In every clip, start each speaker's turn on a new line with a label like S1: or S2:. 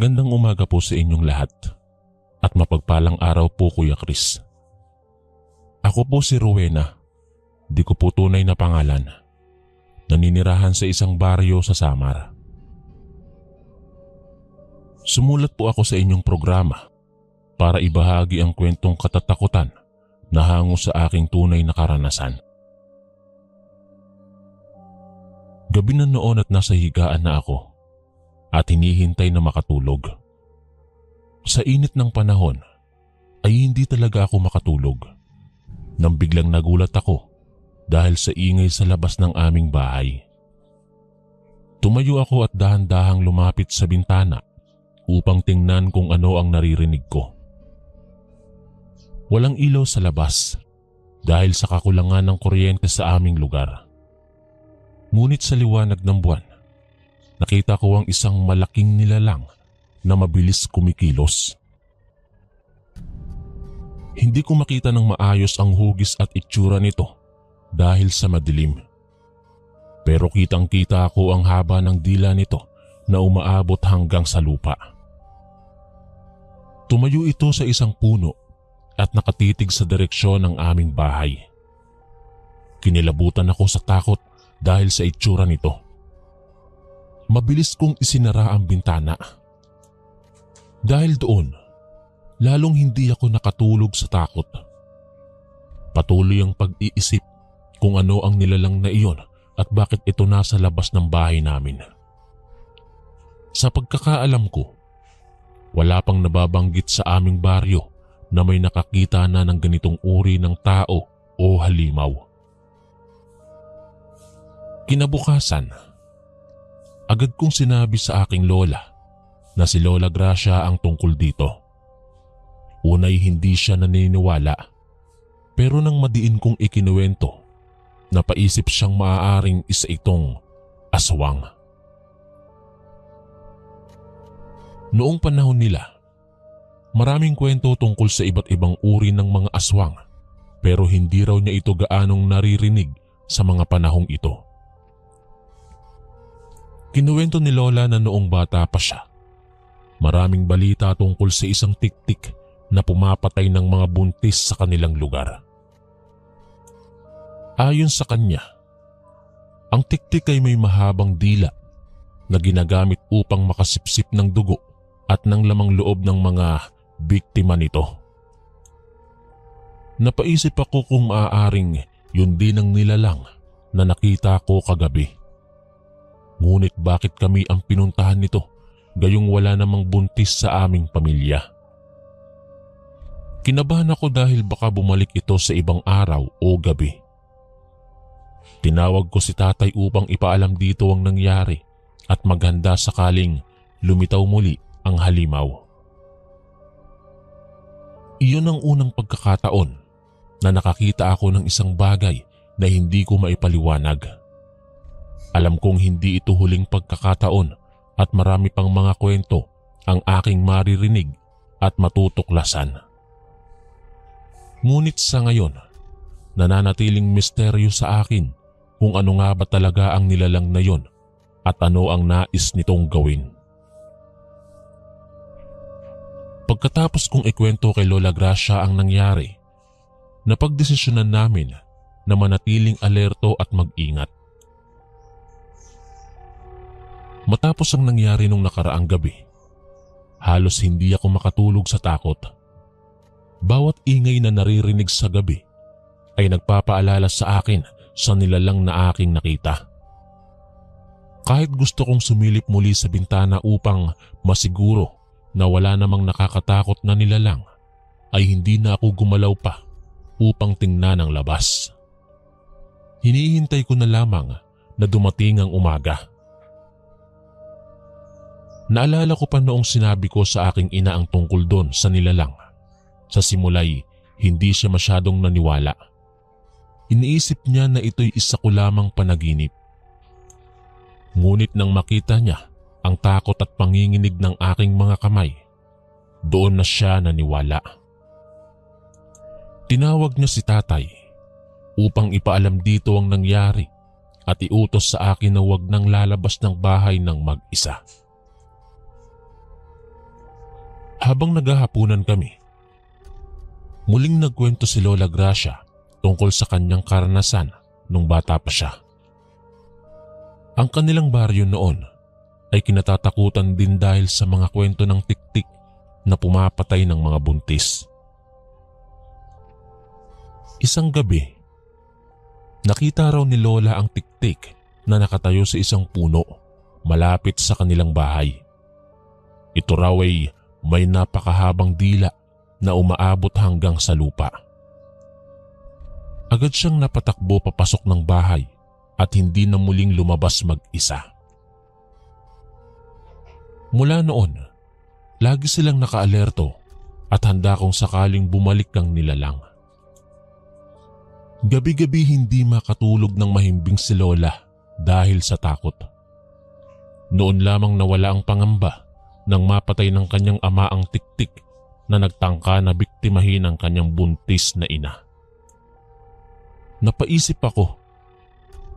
S1: Magandang umaga po sa inyong lahat at mapagpalang araw po Kuya Chris. Ako po si Rowena, di ko po tunay na pangalan. Naninirahan sa isang baryo sa Samar. Sumulat po ako sa inyong programa para ibahagi ang kwentong katatakutan na hango sa aking tunay na karanasan. Gabi na noon at nasa higaan na ako at hinihintay na makatulog. Sa init ng panahon ay hindi talaga ako makatulog nang biglang nagulat ako dahil sa ingay sa labas ng aming bahay. Tumayo ako at dahan-dahang lumapit sa bintana upang tingnan kung ano ang naririnig ko. Walang ilaw sa labas dahil sa kakulangan ng kuryente sa aming lugar. Ngunit sa liwanag ng buwan, nakita ko ang isang malaking nilalang na mabilis kumikilos. Hindi ko makita ng maayos ang hugis at itsura nito dahil sa madilim. Pero kitang-kita ko ang haba ng dila nito na umaabot hanggang sa lupa. Tumayo ito sa isang puno at nakatitig sa direksyon ng aming bahay. Kinilabutan ako sa takot dahil sa itsura nito. Mabilis kong isinara ang bintana. Dahil doon, lalong hindi ako nakatulog sa takot. Patuloy ang pag-iisip kung ano ang nilalang na iyon at bakit ito nasa labas ng bahay namin. Sa pagkakaalam ko, wala pang nababanggit sa aming baryo na may nakakita na ng ganitong uri ng tao o halimaw. Kinabukasan, agad kong sinabi sa aking lola na si Lola Gracia ang tungkol dito. Unay hindi siya naniniwala, pero nang madiin kong ikinuwento, napaisip siyang maaaring isa itong aswang. Noong panahon nila, maraming kwento tungkol sa iba't ibang uri ng mga aswang, pero hindi raw niya ito gaanong naririnig sa mga panahong ito. Kinuwento ni Lola na noong bata pa siya, maraming balita tungkol sa isang tiktik na pumapatay ng mga buntis sa kanilang lugar. Ayon sa kanya, ang tiktik ay may mahabang dila na ginagamit upang makasipsip ng dugo at ng lamang loob ng mga biktima nito. Napaisip ako kung maaaring yun din ang nilalang na nakita ko kagabi. Ngunit bakit kami ang pinuntahan nito gayong wala namang buntis sa aming pamilya? Kinabahan ako dahil baka bumalik ito sa ibang araw o gabi. Tinawag ko si tatay upang ipaalam dito ang nangyari at maghanda sakaling lumitaw muli ang halimaw. Iyon ang unang pagkakataon na nakakita ako ng isang bagay na hindi ko maipaliwanag. Alam kong hindi ito huling pagkakataon at marami pang mga kwento ang aking maririnig at matutuklasan. Ngunit sa ngayon, nananatiling misteryo sa akin kung ano nga ba talaga ang nilalang na yon at ano ang nais nitong gawin. Pagkatapos kong ikwento kay Lola Gracia ang nangyari, napagdesisyonan namin na manatiling alerto at mag-ingat. Matapos ang nangyari nung nakaraang gabi, halos hindi ako makatulog sa takot. Bawat ingay na naririnig sa gabi ay nagpapaalala sa akin sa nilalang na aking nakita. Kahit gusto kong sumilip muli sa bintana upang masiguro na wala namang nakakatakot na nilalang, ay hindi na ako gumalaw pa upang tingnan ang labas. Hinihintay ko na lamang na dumating ang umaga. Naalala ko pa noong sinabi ko sa aking ina ang tungkol doon sa nilalang. Sa simulay, hindi siya masyadong naniwala. Iniisip niya na ito'y isa ko lamang panaginip. Ngunit nang makita niya ang takot at panginginig ng aking mga kamay, doon na siya naniwala. Tinawag niya si tatay upang ipaalam dito ang nangyari at iutos sa akin na huwag nang lalabas ng bahay ng mag-isa. Habang naghahapunan kami, muling nagkwento si Lola Gracia tungkol sa kanyang karanasan nung bata pa siya. Ang kanilang baryo noon ay kinatatakutan din dahil sa mga kwento ng tiktik na pumapatay ng mga buntis. Isang gabi, nakita raw ni Lola ang tiktik na nakatayo sa isang puno malapit sa kanilang bahay. Ito raw ay may napakahabang dila na umaabot hanggang sa lupa. Agad siyang napatakbo papasok ng bahay at hindi na muling lumabas mag-isa. Mula noon, lagi silang nakaalerto at handa kung sakaling bumalik ang nilalang. Gabi-gabi hindi makatulog ng mahimbing si Lola dahil sa takot. Noon lamang nawala ang pangamba nang mapatay ng kanyang ama ang tiktik na nagtangka na biktimahin ang kanyang buntis na ina. Napaisip ako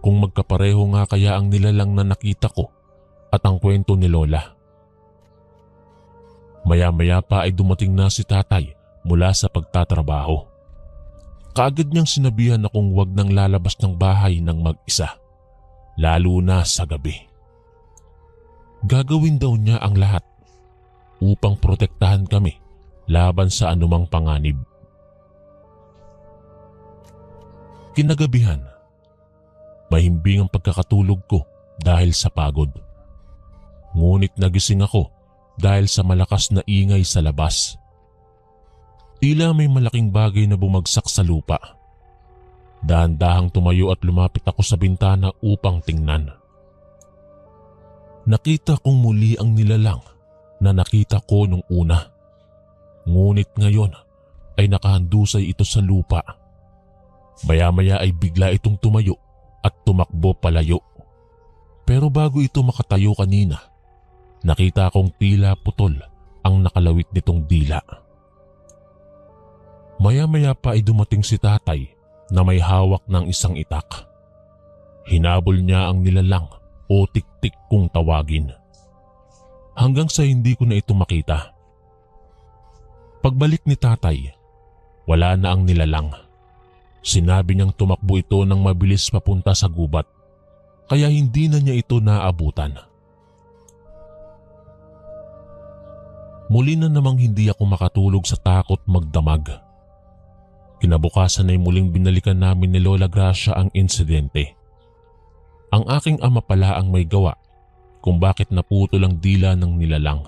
S1: kung magkapareho nga kaya ang nilalang na nakita ko at ang kwento ni Lola. Maya-maya pa ay dumating na si tatay mula sa pagtatrabaho. Kaagad niyang sinabihan akong huwag nang lalabas ng bahay ng mag-isa, lalo na sa gabi. Gagawin daw niya ang lahat upang protektahan kami laban sa anumang panganib. Kinagabihan, mahimbing ang pagkakatulog ko dahil sa pagod. Ngunit nagising ako dahil sa malakas na ingay sa labas. Tila may malaking bagay na bumagsak sa lupa. Dahan-dahang tumayo at lumapit ako sa bintana upang tingnan. Nakita kong muli ang nilalang na nakita ko nung una. Ngunit ngayon ay nakahandusay ito sa lupa. Maya-maya ay bigla itong tumayo at tumakbo palayo. Pero bago ito makatayo kanina, nakita kong tila putol ang nakalawit nitong dila. Maya-maya pa ay dumating si tatay na may hawak ng isang itak. Hinabol niya ang nilalang o tiktik kung tawagin. Hanggang sa hindi ko na ito makita. Pagbalik ni tatay, wala na ang nilalang. Sinabi niyang tumakbo ito ng mabilis papunta sa gubat, kaya hindi na niya ito naabutan. Muli na namang hindi ako makatulog sa takot magdamag. Kinabukasan ay muling binalikan namin ni Lola Gracia ang insidente. Ang aking ama pala ang may gawa kung bakit naputol ang dila ng nilalang.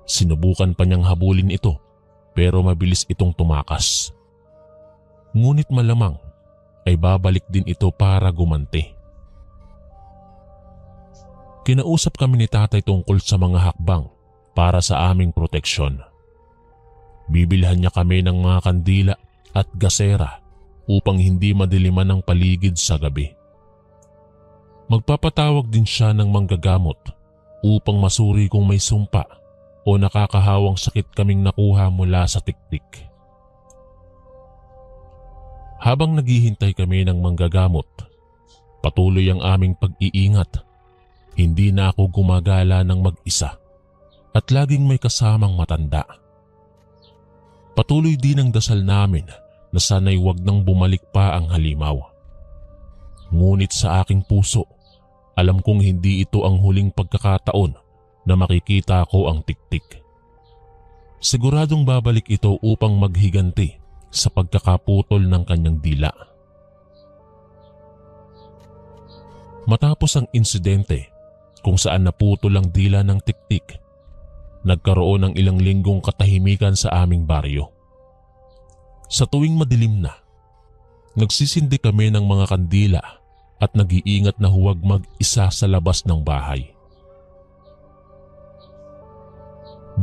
S1: Sinubukan pa niyang habulin ito pero mabilis itong tumakas. Ngunit malamang ay babalik din ito para gumanti. Kinausap kami ni tatay tungkol sa mga hakbang para sa aming proteksyon. Bibilhan niya kami ng mga kandila at gasera upang hindi madiliman ang paligid sa gabi. Magpapatawag din siya ng manggagamot upang masuri kung may sumpa o nakakahawang sakit kaming nakuha mula sa tiktik. Habang naghihintay kami ng manggagamot, patuloy ang aming pag-iingat. Hindi na ako gumagala ng mag-isa at laging may kasamang matanda. Patuloy din ang dasal namin na sana'y wag nang bumalik pa ang halimaw. Ngunit sa aking puso, alam kong hindi ito ang huling pagkakataon na makikita ko ang tiktik. Siguradong babalik ito upang maghiganti sa pagkakaputol ng kanyang dila. Matapos ang insidente kung saan naputol ang dila ng tiktik, nagkaroon ng ilang linggong katahimikan sa aming baryo. Sa tuwing madilim na, nagsisindi kami ng mga kandila at nag-iingat na huwag mag-isa sa labas ng bahay.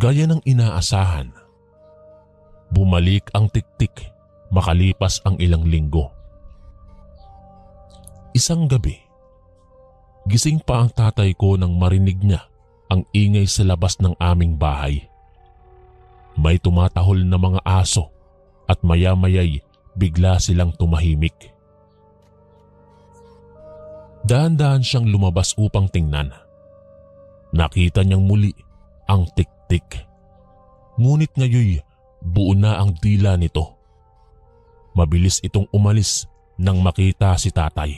S1: Gaya ng inaasahan, bumalik ang tiktik makalipas ang ilang linggo. Isang gabi, gising pa ang tatay ko nang marinig niya ang ingay sa labas ng aming bahay. May tumatahol na mga aso at maya-maya'y bigla silang tumahimik. Dahan-dahan siyang lumabas upang tingnan. Nakita niyang muli ang tiktik. Ngunit ngayoy buo na ang dila nito. Mabilis itong umalis nang makita si tatay.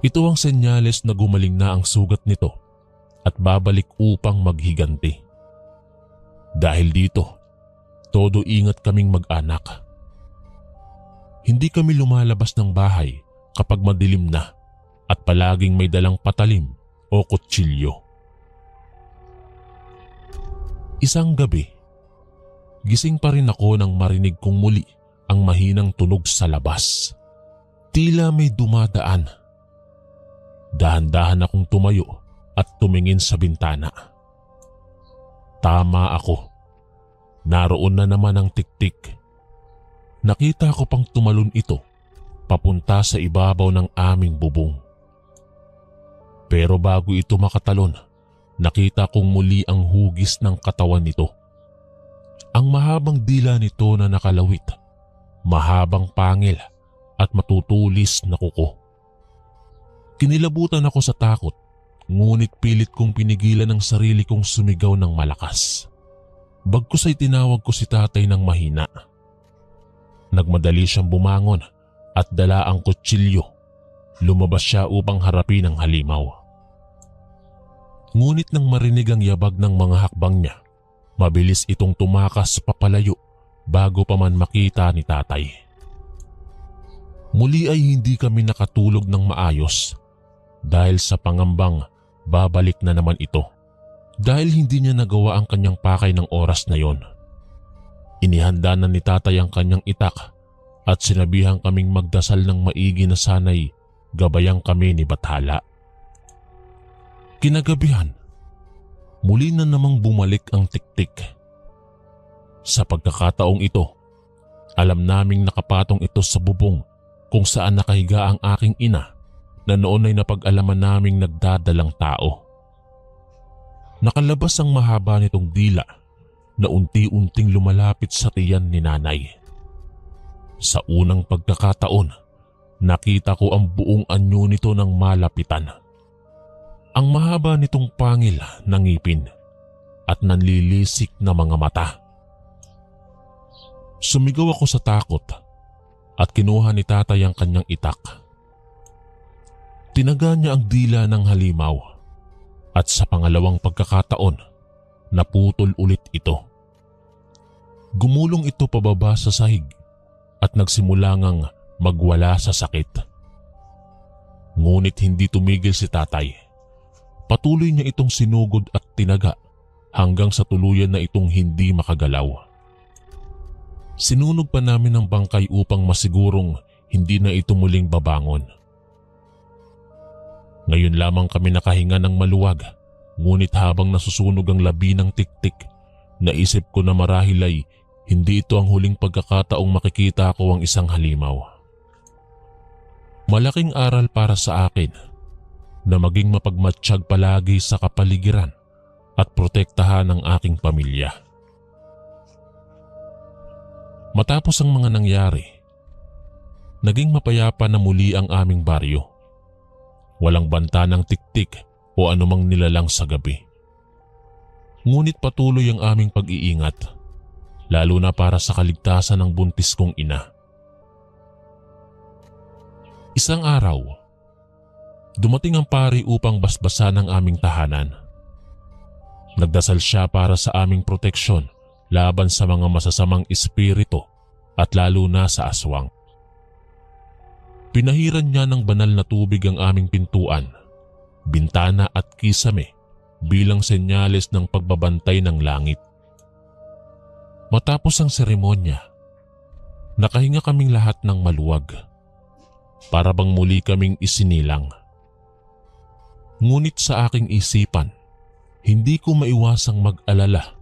S1: Ito ang senyales na gumaling na ang sugat nito at babalik upang maghiganti. Dahil dito, todo ingat kaming mag-anak. Hindi kami lumalabas ng bahay kapag madilim na at palaging may dalang patalim o kutsilyo. Isang gabi, gising pa rin ako nang marinig kong muli ang mahinang tunog sa labas. Tila may dumadaan. Dahan-dahan akong tumayo at tumingin sa bintana. Tama ako. Naroon na naman ang tiktik. Nakita ko pang tumalon ito papunta sa ibabaw ng aming bubong. Pero bago ito makatalon, nakita kong muli ang hugis ng katawan nito. Ang mahabang dila nito na nakalawit, mahabang pangil at matutulis na kuko. Kinilabutan ako sa takot, ngunit pilit kong pinigilan ang sarili kong sumigaw ng malakas. Bagkus ay tinawag ko si tatay ng mahina. Nagmadali siyang bumangon at dala ang kutsilyo. Lumabas siya upang harapin ang halimaw. Ngunit nang marinig ang yabag ng mga hakbang niya, mabilis itong tumakas papalayo bago pa man makita ni tatay. Muli ay hindi kami nakatulog ng maayos dahil sa pangambang babalik na naman ito. Dahil hindi niya nagawa ang kanyang pakay ng oras na yon. Inihanda na ni tatay ang kanyang itak at sinabihan kaming magdasal ng maigi na sana'y gabayang kami ni Bathala. Kinagabihan, muli na namang bumalik ang tiktik. Sa pagkakataong ito, alam naming nakapatong ito sa bubong kung saan nakahiga ang aking ina na noon ay napag-alaman naming nagdadalang tao. Nakalabas ang mahaba nitong dila na unti-unting lumalapit sa tiyan ni nanay. Sa unang pagkakataon, nakita ko ang buong anyo nito ng malapitan. Ang mahaba nitong pangil na ngipin at nanlilisik na mga mata. Sumigaw ako sa takot at kinuha ni tatay ang kanyang itak. Tinaga niya ang dila ng halimaw at sa pangalawang pagkakataon, naputol ulit ito. Gumulong ito pababa sa sahig at nagsimula ngang magwala sa sakit. Ngunit hindi tumigil si tatay. Patuloy niya itong sinugod at tinaga hanggang sa tuluyan na itong hindi makagalaw. Sinunog pa namin ang bangkay upang masigurong hindi na ito muling babangon. Ngayon lamang kami nakahinga ng maluwag, ngunit habang nasusunog ang labi ng tiktik, naisip ko na marahil ay hindi ito ang huling pagkakataong makikita ko ang isang halimaw. Malaking aral para sa akin na maging mapagmatsyag palagi sa kapaligiran at protektahan ang aking pamilya. Matapos ang mga nangyari, naging mapayapa na muli ang aming baryo. Walang banta ng tiktik o anumang nilalang sa gabi. Ngunit patuloy ang aming pag-iingat, lalo na para sa kaligtasan ng buntis kong ina. Isang araw, dumating ang pari upang basbasan ang aming tahanan. Nagdasal siya para sa aming proteksyon laban sa mga masasamang espiritu at lalo na sa aswang. Pinahiran niya ng banal na tubig ang aming pintuan, bintana at kisame bilang senyales ng pagbabantay ng langit. Matapos ang seremonya, nakahinga kaming lahat ng maluwag. Para bang muli kaming isinilang. Ngunit sa aking isipan, hindi ko maiwasang mag-alala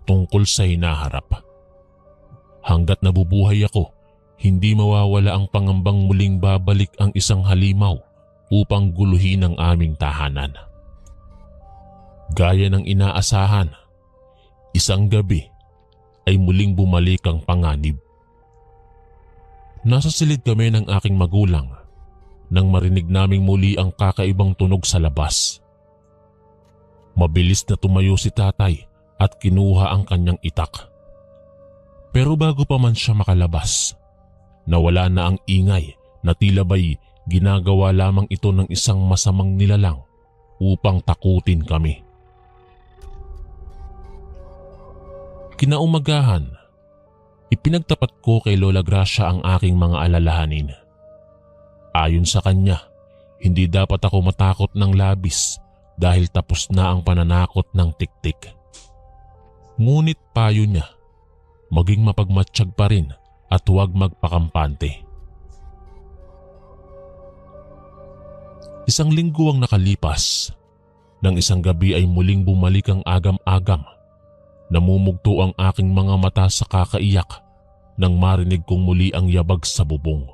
S1: tungkol sa hinaharap. Hanggat nabubuhay ako, hindi mawawala ang pangambang muling babalik ang isang halimaw upang guluhin ang aming tahanan. Gaya ng inaasahan, isang gabi ay muling bumalik ang panganib. Nasa silid kami ng aking magulang nang marinig naming muli ang kakaibang tunog sa labas. Mabilis na tumayo si tatay at kinuha ang kanyang itak. Pero bago pa man siya makalabas, nawala na ang ingay na tila ba'y ginagawa lamang ito ng isang masamang nilalang upang takutin kami. Kinaumagahan, ipinagtapat ko kay Lola Gracia ang aking mga alalahanin. Ayon sa kanya, hindi dapat ako matakot ng labis dahil tapos na ang pananakot ng tiktik. Ngunit payo niya, maging mapagmatsyag pa rin at huwag magpakampante. Isang linggo ang nakalipas. Nang isang gabi ay muling bumalik ang agam-agam. Namumugto ang aking mga mata sa kakaiyak nang marinig kong muli ang yabag sa bubong.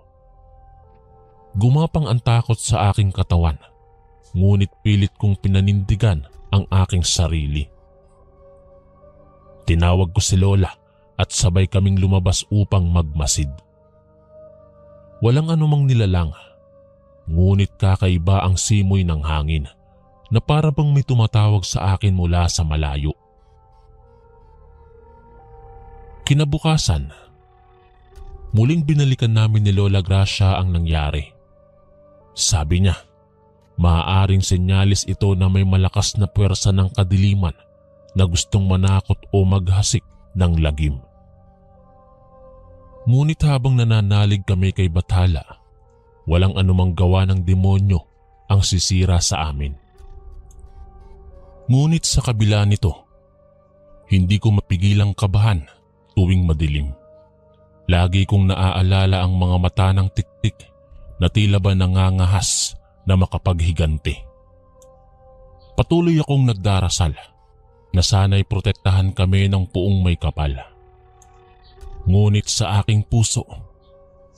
S1: Gumapang ang takot sa aking katawan, ngunit pilit kong pinanindigan ang aking sarili. Tinawag ko si Lola at sabay kaming lumabas upang magmasid. Walang anumang nilalang, ngunit kakaiba ang simoy ng hangin na para bang may tumatawag sa akin mula sa malayo. Kinabukasan, muling binalikan namin ni Lola Gracia ang nangyari. Sabi niya, maaaring senyalis ito na may malakas na puwersa ng kadiliman na gustong manakot o maghasik ng lagim. Ngunit habang nananalig kami kay Bathala, walang anumang gawa ng demonyo ang sisira sa amin. Ngunit sa kabila nito, hindi ko mapigilang kabahan tuwing madilim. Lagi kong naaalala ang mga mata ng tiktik na tila ba nangangahas na makapaghiganti. Patuloy akong nagdarasal na sana'y protektahan kami ng puong may kapal. Ngunit sa aking puso,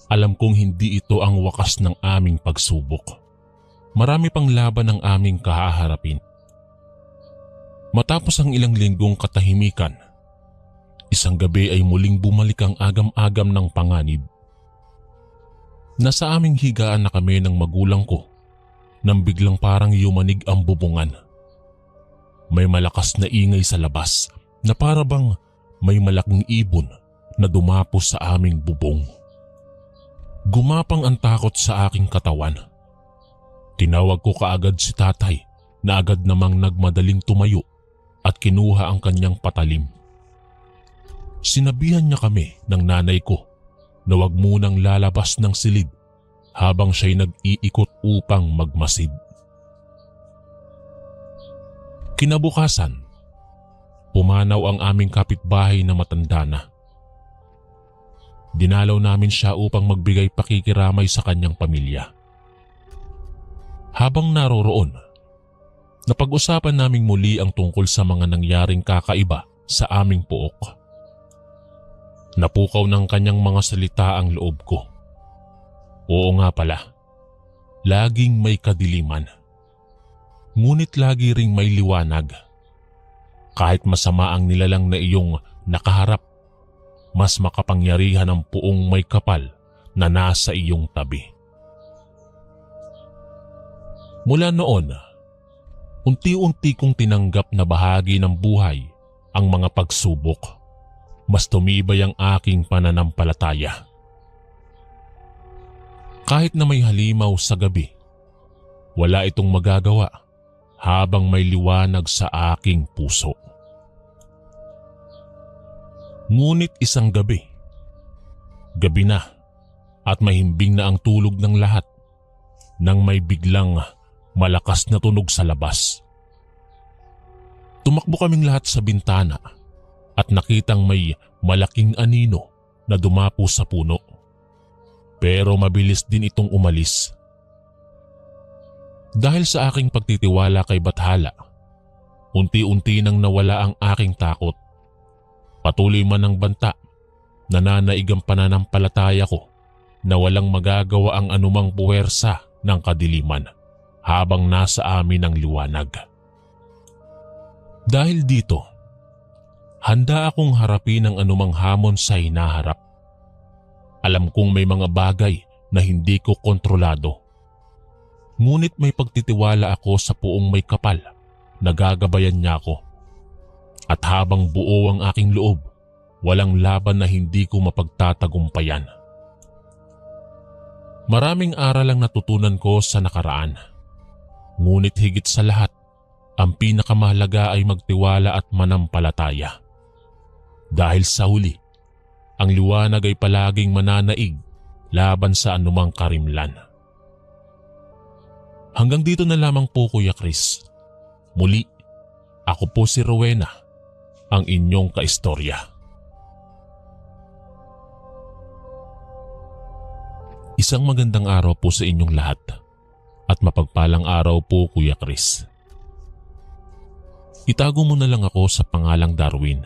S1: alam kong hindi ito ang wakas ng aming pagsubok. Marami pang laban ang aming kahaharapin. Matapos ang ilang linggong katahimikan, isang gabi ay muling bumalik ang agam-agam ng panganib. Nasa aming higaan na kami ng magulang ko nang biglang parang yumanig ang bubungan. May malakas na ingay sa labas na para bang may malaking ibon na dumapos sa aming bubong. Gumapang ang takot sa aking katawan. Tinawag ko kaagad si tatay na agad namang nagmadaling tumayo at kinuha ang kanyang patalim. Sinabihan niya kami ng nanay ko na wag munang lalabas ng silid habang siya'y nag-iikot upang magmasid. Kinabukasan, pumanaw ang aming kapitbahay na matanda na. Dinalaw namin siya upang magbigay pakikiramay sa kanyang pamilya. Habang naroroon, napag-usapan naming muli ang tungkol sa mga nangyaring kakaiba sa aming pook. Napukaw ng kanyang mga salita ang loob ko. Oo nga pala, laging may kadiliman. Ngunit lagi ring may liwanag. Kahit masama ang nilalang na iyong nakaharap, mas makapangyarihan ang puong may kapal na nasa iyong tabi. Mula noon, unti-unti kong tinanggap na bahagi ng buhay ang mga pagsubok. Mas tumibay ang aking pananampalataya. Kahit na may halimaw sa gabi, wala itong magagawa habang may liwanag sa aking puso. Ngunit isang gabi na at mahimbing na ang tulog ng lahat nang may biglang malakas na tunog sa labas. Tumakbo kaming lahat sa bintana at nakitang may malaking anino na dumapo sa puno. Pero mabilis din itong umalis. Dahil sa aking pagtitiwala kay Bathala, unti-unti nang nawala ang aking takot. Patuloy man ang banta, nananaig ang pananampalataya ko na walang magagawa ang anumang puwersa ng kadiliman habang nasa amin ang liwanag. Dahil dito, handa akong harapin ang anumang hamon sa hinaharap. Alam kong may mga bagay na hindi ko kontrolado. Ngunit may pagtitiwala ako sa puong may kapal na gagabayan niya ako. At habang buo ang aking loob, walang laban na hindi ko mapagtatagumpayan. Maraming aral ang natutunan ko sa nakaraan. Ngunit higit sa lahat, ang pinakamahalaga ay magtiwala at manampalataya. Dahil sa huli, ang liwanag ay palaging mananaig laban sa anumang karimlan. Hanggang dito na lamang po, Kuya Chris. Muli, ako po si Rowena, ang inyong kaistorya. Isang magandang araw po sa inyong lahat at mapagpalang araw po, Kuya Chris. Itago mo na lang ako sa pangalang Darwin.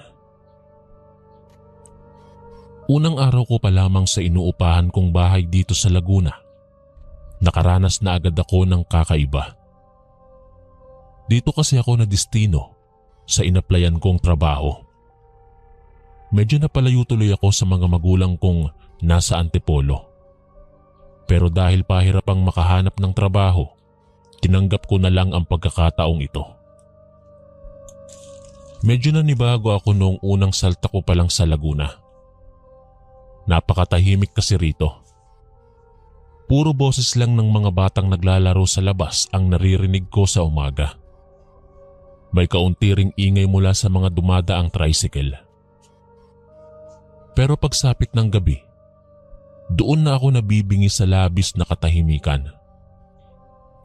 S1: Unang araw ko pa lamang sa inuupahan kong bahay dito sa Laguna, nakaranas na agad ako ng kakaiba. Dito kasi ako na destino sa inaplayan kong trabaho. Medyo napalayo tuloy ako sa mga magulang kong nasa Antipolo. Pero dahil pahirapang makahanap ng trabaho, tinanggap ko na lang ang pagkakataong ito. Medyo nanibago ako noong unang salta ko pa lang sa Laguna. Napakatahimik kasi rito. Puro boses lang ng mga batang naglalaro sa labas ang naririnig ko sa umaga. May kaunti ring ingay mula sa mga dumadaang tricycle. Pero pagsapit ng gabi, doon na ako nabibingi sa labis na katahimikan.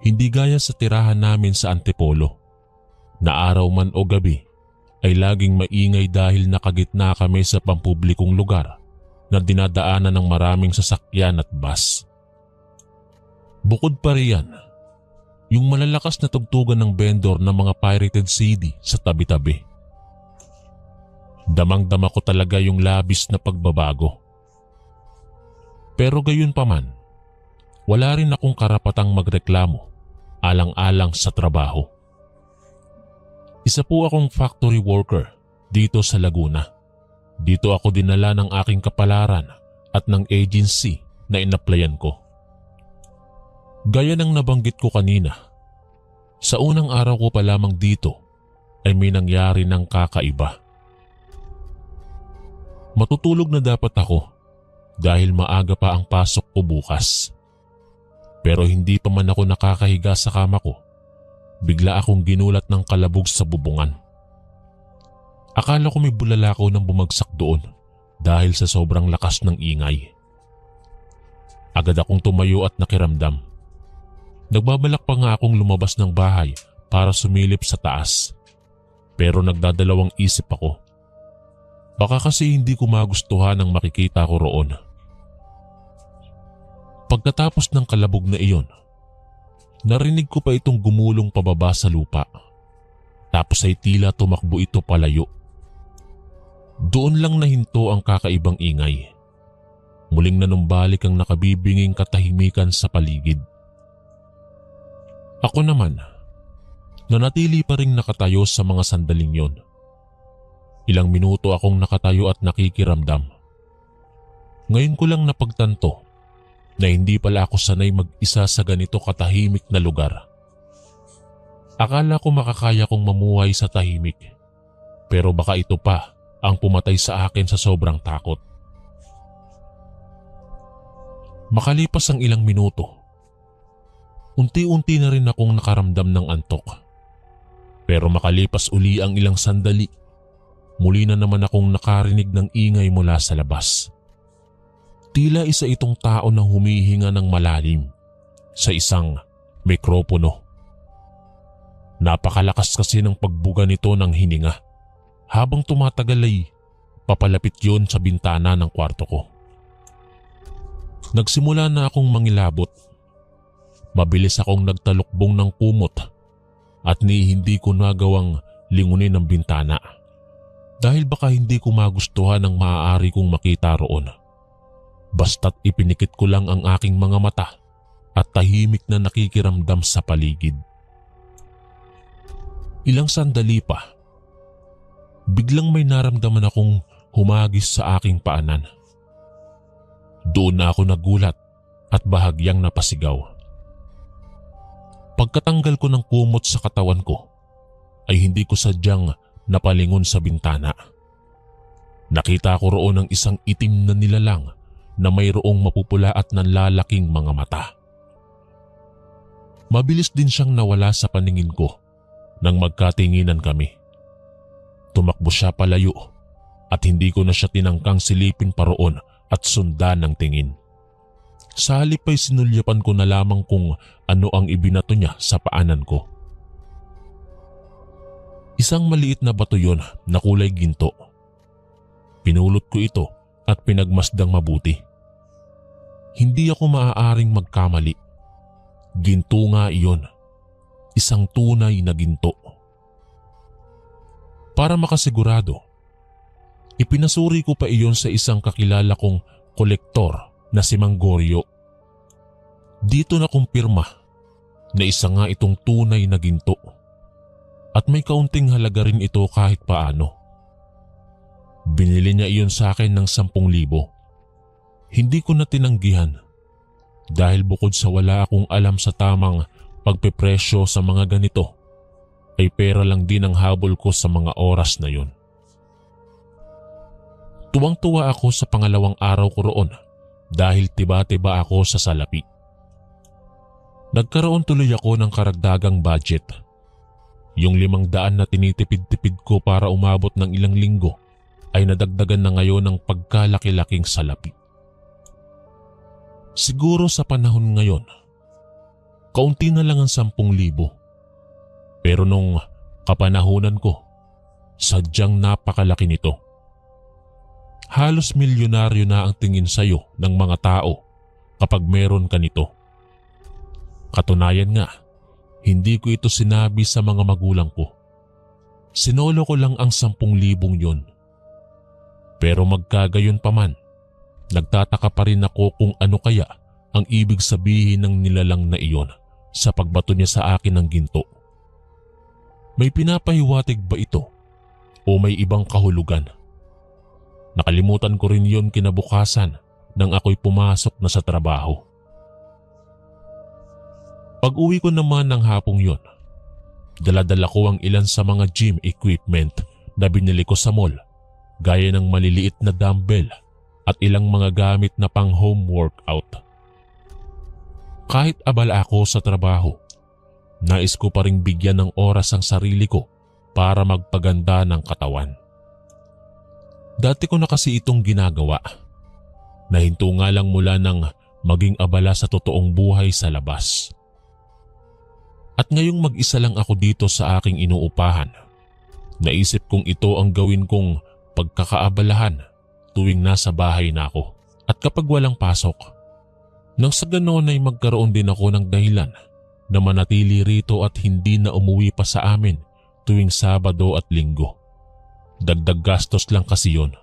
S1: Hindi gaya sa tirahan namin sa Antipolo, na araw man o gabi ay laging maingay dahil nakagitna kami sa pampublikong lugar na dinadaanan ng maraming sasakyan at bus. Bukod pa riyan, yung malalakas na tugtugan ng vendor ng mga pirated CD sa tabi-tabi. Damang-dama ko talaga yung labis na pagbabago. Pero gayon pa man, wala rin akong karapatang magreklamo alang-alang sa trabaho. Isa po akong factory worker dito sa Laguna. Dito ako dinala ng aking kapalaran at ng agency na inaplayan ko. Gaya ng nabanggit ko kanina, sa unang araw ko pa lamang dito ay may nangyari ng kakaiba. Matutulog na dapat ako dahil maaga pa ang pasok ko bukas. Pero hindi pa man ako nakakahiga sa kama ko, bigla akong ginulat ng kalabog sa bubungan. Akala ko may bulalakaw nang bumagsak doon dahil sa sobrang lakas ng ingay. Agad akong tumayo at nakiramdam. Nagbabalak pa nga akong lumabas ng bahay para sumilip sa taas. Pero nagdadalawang isip ako. Baka kasi hindi ko magustuhan ang makikita ko roon. Pagkatapos ng kalabog na iyon, narinig ko pa itong gumulong pababa sa lupa. Tapos ay tila tumakbo ito palayo. Doon lang nahinto ang kakaibang ingay. Muling nanumbalik ang nakabibinging katahimikan sa paligid. Ako naman, nanatili pa ring nakatayo sa mga sandaling yon. Ilang minuto akong nakatayo at nakikiramdam. Ngayon ko lang napagtanto na hindi pala ako sanay mag-isa sa ganito katahimik na lugar. Akala ko makakaya kong mamuhay sa tahimik, pero baka ito pa ang pumatay sa akin sa sobrang takot. Makalipas ang ilang minuto, unti-unti na rin akong nakaramdam ng antok. Pero makalipas uli ang ilang sandali, muli na naman akong nakarinig ng ingay mula sa labas. Tila isa itong tao na humihinga ng malalim sa isang mikropono. Napakalakas kasi ng pagbuga nito ng hininga. Habang tumatagal ay papalapit yon sa bintana ng kwarto ko. Nagsimula na akong mangilabot. Mabilis akong nagtalukbong ng kumot at hindi ko nagawang lingunin ang bintana. Dahil baka hindi ko magustuhan ang maaari kong makita roon. Basta't ipinikit ko lang ang aking mga mata at tahimik na nakikiramdam sa paligid. Ilang sandali pa, biglang may naramdaman akong humagis sa aking paanan. Doon na ako nagulat at bahagyang napasigaw. Pagkatanggal ko ng kumot sa katawan ko, ay hindi ko sadyang napalingon sa bintana. Nakita ko roon ang isang itim na nilalang na mayroong mapupula at nanlalaking mga mata. Mabilis din siyang nawala sa paningin ko nang magkatinginan kami. Tumakbo siya palayo at hindi ko na siya tinangkang silipin pa roon at sundan ng tingin. Sa halip ay sinulyapan ko na lamang kung ano ang ibinato niya sa paanan ko. Isang maliit na bato yon na kulay ginto. Pinulot ko ito at pinagmasdang mabuti. Hindi ako maaaring magkamali. Ginto nga iyon. Isang tunay na ginto. Para makasigurado, ipinasuri ko pa iyon sa isang kakilala kong kolektor na si Mang Goryo. Dito na kumpirma na isa nga itong tunay na ginto at may kaunting halaga rin ito kahit paano. Binili niya iyon sa akin ng 10,000. Hindi ko na tinanggihan dahil bukod sa wala akong alam sa tamang pagpepresyo sa mga ganito, ay pera lang din ang habol ko sa mga oras na yun. Tuwang-tuwa ako sa pangalawang araw ko roon dahil tiba-tiba ako sa salapi. Nagkaroon tuloy ako ng karagdagang budget. Yung 500 na tinitipid-tipid ko para umabot ng ilang linggo ay nadagdagan na ngayon ng pagkalaki-laking salapi. Siguro sa panahon ngayon, kaunti na lang ang 10,000. Pero nung kapanahunan ko, sadyang napakalaki nito. Halos milyonaryo na ang tingin sa'yo ng mga tao kapag meron ka nito. Katunayan nga, hindi ko ito sinabi sa mga magulang ko. Sinolo ko lang ang 10,000 yon. Pero magkagayon pa man, nagtataka pa rin ako kung ano kaya ang ibig sabihin ng nilalang na iyon sa pagbato niya sa akin ng ginto. May pinapahiwatig ba ito o may ibang kahulugan? Nakalimutan ko rin yon kinabukasan nang ako'y pumasok na sa trabaho. Pag-uwi ko naman ng hapong yon, dala-dala ko ang ilan sa mga gym equipment na binili ko sa mall, gaya ng maliliit na dumbbell at ilang mga gamit na pang home workout. Kahit abala ako sa trabaho, nais ko pa ring bigyan ng oras ang sarili ko para magpaganda ng katawan. Dati ko na kasi itong ginagawa. Nahinto nga lang mula nang maging abala sa totoong buhay sa labas. At ngayong mag-isa lang ako dito sa aking inuupahan, naisip kong ito ang gawin kong pagkakaabalahan tuwing nasa bahay na ako at kapag walang pasok. Nang sa ganoon ay magkaroon din ako ng dahilan na manatili rito at hindi na umuwi pa sa amin tuwing Sabado at Linggo. Dagdag gastos lang kasi yon.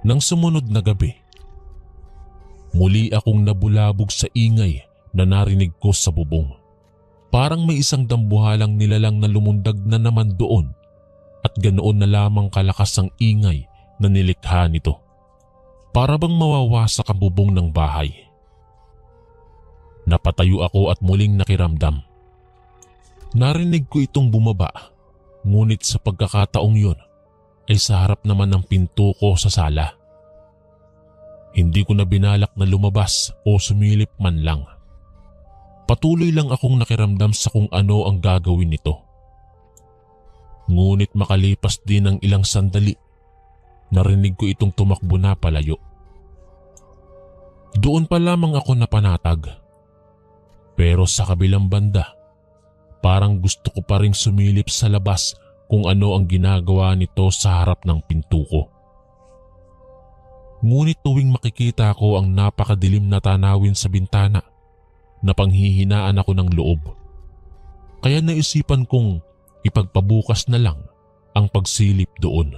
S1: Nang sumunod na gabi, muli akong nabulabog sa ingay na narinig ko sa bubong. Parang may isang dambuhalang nilalang na lumundag na naman doon at ganoon na lamang kalakas ang ingay na nilikha nito. Para bang mawawasak ang bubong ng bahay. Napatayo ako at muling nakiramdam. Narinig ko itong bumaba, ngunit sa pagkakataong yun ay sa harap naman ng pinto ko sa sala. Hindi ko na binalak na lumabas o sumilip man lang. Patuloy lang akong nakiramdam sa kung ano ang gagawin nito. Ngunit makalipas din ng ilang sandali, narinig ko itong tumakbo na palayo. Doon pa lamang ako napanatag. Pero sa kabilang banda, parang gusto ko pa ring sumilip sa labas kung ano ang ginagawa nito sa harap ng pinto ko. Ngunit tuwing makikita ko ang napakadilim na tanawin sa bintana, napanghihinaan ako ng loob. Kaya naisipan kong ipagpabukas na lang ang pagsilip doon.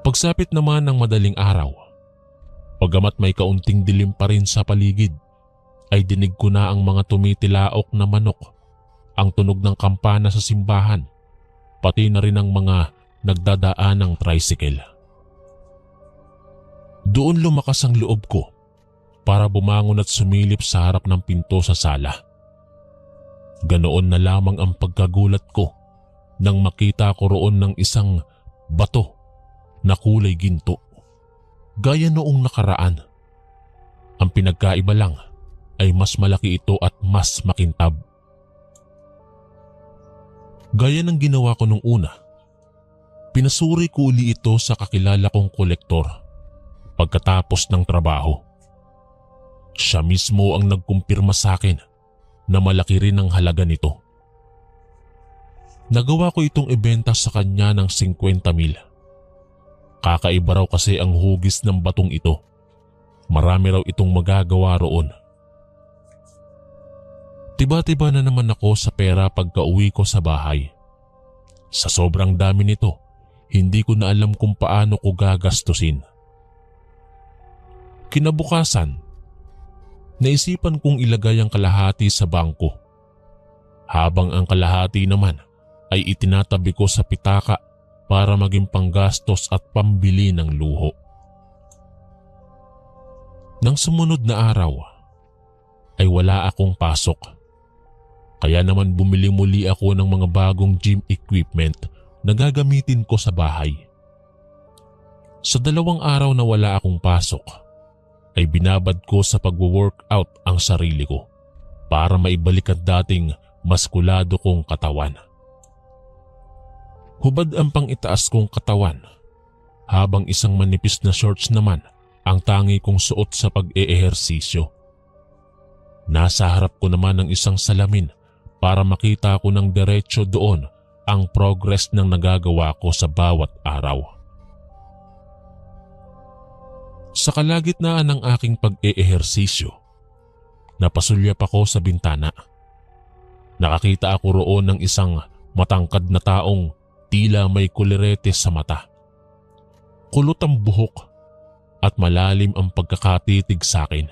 S1: Pagsapit naman ng madaling araw, pagamat may kaunting dilim pa rin sa paligid, ay dinig ko na ang mga tumitilaok na manok, ang tunog ng kampana sa simbahan, pati na rin ang mga nagdadaan ng tricycle. Doon lumakas ang loob ko para bumangon at sumilip sa harap ng pinto sa sala. Ganoon na lamang ang pagkagulat ko nang makita ko roon ng isang bato na kulay ginto. Gaya noong nakaraan. Ang pinagkaiba lang ay mas malaki ito at mas makintab. Gaya ng ginawa ko nung una, pinasuri ko uli ito sa kakilala kong kolektor pagkatapos ng trabaho. Siya mismo ang nagkumpirma sa akin na malaki rin ang halaga nito. Nagawa ko itong ibenta sa kanya ng 50,000. Kakaiba raw kasi ang hugis ng batong ito. Marami raw itong magagawa roon. Tiba-tiba na naman ako sa pera pagka-uwi ko sa bahay. Sa sobrang dami nito, hindi ko na alam kung paano ko gagastusin. Kinabukasan, naisipan kong ilagay ang kalahati sa bangko, habang ang kalahati naman ay itinatabi ko sa pitaka para maging panggastos at pambili ng luho. Nang sumunod na araw ay wala akong pasok, kaya naman bumili muli ako ng mga bagong gym equipment na gagamitin ko sa bahay. Sa 2 araw na wala akong pasok ay binabad ko sa pagwo-workout ang sarili ko para maibalik ang dating maskulado kong katawan. Hubad ang pang-itaas kong katawan, habang isang manipis na shorts naman ang tangi kong suot sa pag-eehersisyo. Nasa harap ko naman ang isang salamin para makita ko ng diretso doon ang progress ng nagagawa ko sa bawat araw. Sa kalagitnaan ng aking pag-eehersisyo, napasulyap ako sa bintana. Nakakita ako roon ng isang matangkad na taong tila may kulerete sa mata. Kulot ang buhok at malalim ang pagkakatitig sa akin.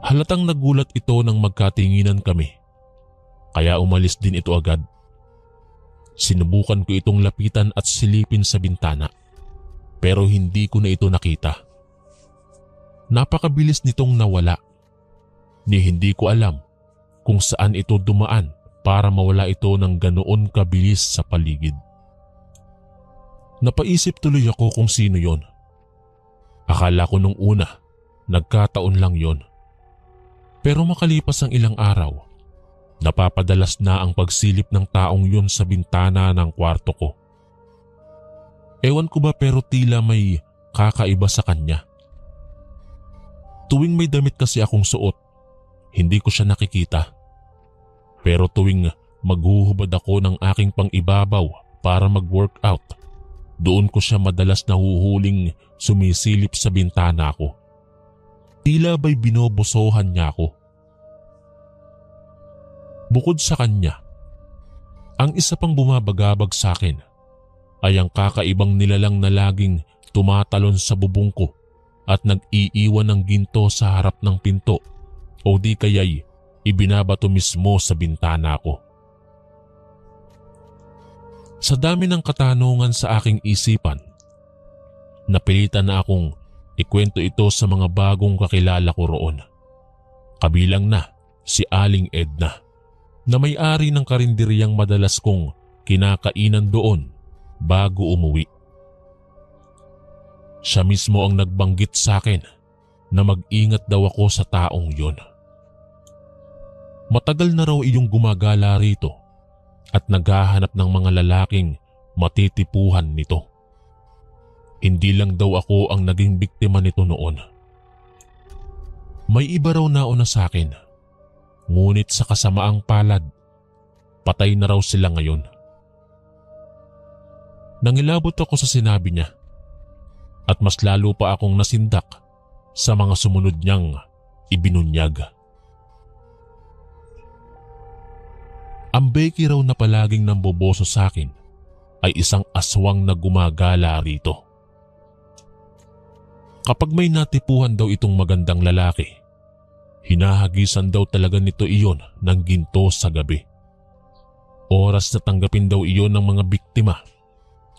S1: Halatang nagulat ito nang magkatinginan kami, kaya umalis din ito agad. Sinubukan ko itong lapitan at silipin sa bintana, pero hindi ko na ito nakita. Napakabilis nitong nawala. Hindi ko alam kung saan ito dumaan para mawala ito ng ganoon kabilis sa paligid. Napaisip tuloy ako kung sino yon. Akala ko nung una, nagkataon lang yon. Pero makalipas ang ilang araw, napapadalas na ang pagsilip ng taong yon sa bintana ng kwarto ko. Ewan ko ba pero tila may kakaiba sa kanya. Tuwing may damit kasi akong suot, hindi ko siya nakikita. Pero tuwing maghuhubad ako ng aking pang-ibabaw para mag-workout, doon ko siya madalas nahuhuling sumisilip sa bintana ko. Tila ba'y binobosohan niya ako. Bukod sa kanya, ang isa pang bumabagabag sa akin ay ang kakaibang nilalang na laging tumatalon sa bubong ko at nag-iiwan ng ginto sa harap ng pinto o di kaya'y ibinabato mismo sa bintana ko. Sa dami ng katanungan sa aking isipan, napilitan na akong ikwento ito sa mga bagong kakilala ko roon. Kabilang na si Aling Edna, na may-ari ng karinderyang madalas kong kinakainan doon bago umuwi. Siya mismo ang nagbanggit sa akin na mag-ingat daw ako sa taong yon. Matagal na raw iyong gumagala rito at naghahanap ng mga lalaking matitipuhan nito. Hindi lang daw ako ang naging biktima nito noon. May iba raw nauna sa akin, ngunit sa kasamaang palad, patay na raw sila ngayon. Nangilabot ako sa sinabi niya at mas lalo pa akong nasindak sa mga sumunod niyang ibinunyag. Ang Becky raw na palaging namboboso sa akin ay isang aswang na gumagala rito. Kapag may natipuhan daw itong magandang lalaki, hinahagisan daw talaga nito iyon ng ginto sa gabi. Oras na tanggapin daw iyon ng mga biktima,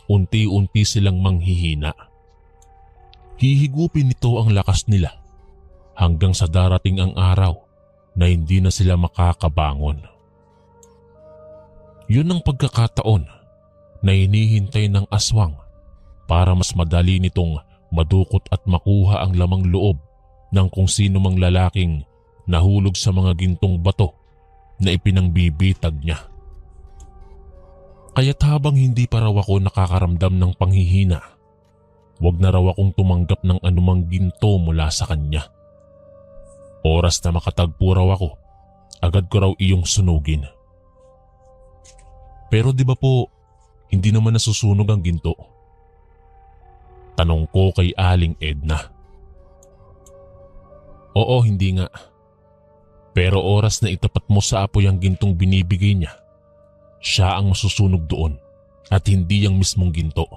S1: unti-unti silang manghihina. Hihigupin nito ang lakas nila hanggang sa darating ang araw na hindi na sila makakabangon. Yun ang pagkakataon na hinihintay ng aswang para mas madali nitong madukot at makuha ang lamang loob ng kung sino mang lalaking nahulog sa mga gintong bato na ipinangbibitag niya. Kaya't habang hindi pa raw ako nakakaramdam ng panghihina, wag na raw akong tumanggap ng anumang ginto mula sa kanya. Oras na makatagpo raw ako, agad ko raw iyong sunugin. Pero di ba po, hindi naman nasusunog ang ginto? Tanong ko kay Aling Edna. Oo, hindi nga. Pero oras na itapat mo sa apoy ang gintong binibigay niya, siya ang masusunog doon at hindi ang mismong ginto.